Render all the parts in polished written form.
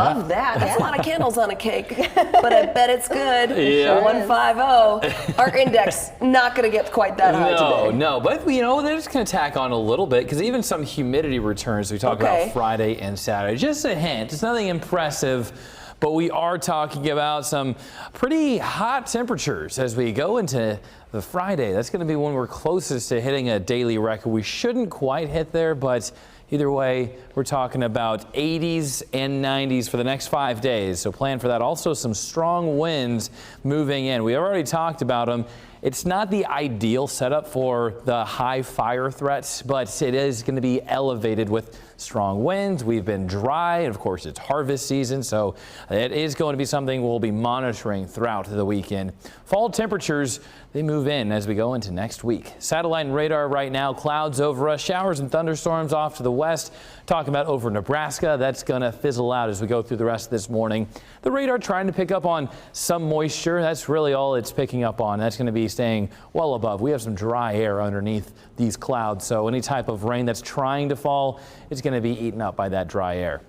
love that. That's a lot of candles on a cake, but I bet it's good. Yeah. 150. Our index not going to get quite that high today. No, but they're just going to tack on a little bit because even some humidity returns. We talk about Friday and Saturday. Just a hint. It's nothing impressive. But we are talking about some pretty hot temperatures as we go into the Friday. That's going to be when we're closest to hitting a daily record. We shouldn't quite hit there, but either way, we're talking about 80s and 90s for the next 5 days. So plan for that. Also, some strong winds moving in. We already talked about them. It's not the ideal setup for the high fire threats, but it is going to be elevated with strong winds. We've been dry, and of course it's harvest season, so it is going to be something we'll be monitoring throughout the weekend. Fall temperatures, they move in as we go into next week. Satellite and radar right now, clouds over us, showers and thunderstorms off to the west. Talking about over Nebraska, that's going to fizzle out as we go through the rest of this morning. The radar trying to pick up on some moisture. That's really all it's picking up on. That's going to be staying well above. We have some dry air underneath these clouds, so any type of rain that's trying to fall is going to be eaten up by that dry air.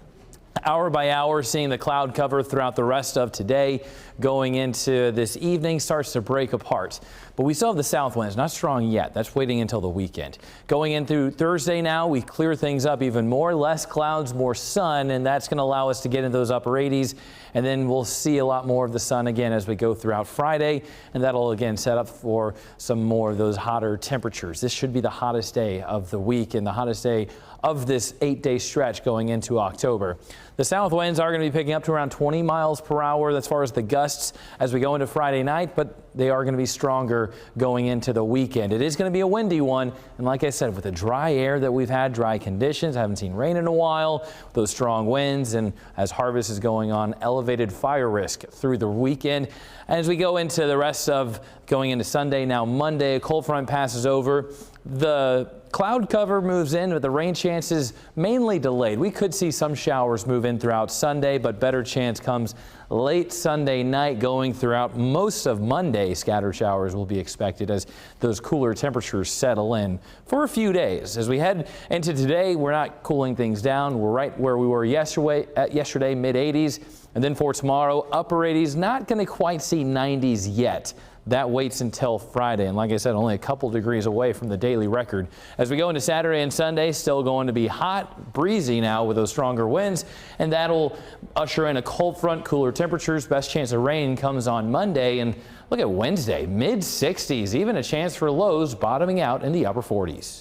Hour by hour, seeing the cloud cover throughout the rest of today. Going into this evening starts to break apart, but we still have the south winds, not strong yet. That's waiting until the weekend. Going in through Thursday now, we clear things up even more, less clouds, more sun, and that's going to allow us to get into those upper 80s. And then we'll see a lot more of the sun again as we go throughout Friday, and that'll again set up for some more of those hotter temperatures. This should be the hottest day of the week and the hottest day of this 8-day stretch going into October. The south winds are going to be picking up to around 20 miles per hour as far as the gusts as we go into Friday night, but they are going to be stronger going into the weekend. It is going to be a windy one, and like I said, with the dry air that we've had, dry conditions, haven't seen rain in a while, those strong winds, and as harvest is going on, elevated fire risk through the weekend. As we go into the rest of going into Sunday, now Monday, a cold front passes over. The cloud cover moves in, but the rain chances mainly delayed. We could see some showers move in throughout Sunday, but better chance comes late Sunday night going throughout most of Monday. Scattered showers will be expected as those cooler temperatures settle in for a few days. As we head into today, we're not cooling things down. We're right where we were yesterday, mid-80s. And then for tomorrow, upper 80s, not going to quite see 90s yet. That waits until Friday, and like I said, only a couple degrees away from the daily record. As we go into Saturday and Sunday, still going to be hot, breezy now with those stronger winds, and that'll usher in a cold front, cooler temperatures. Best chance of rain comes on Monday, and look at Wednesday, mid-60s, even a chance for lows bottoming out in the upper 40s.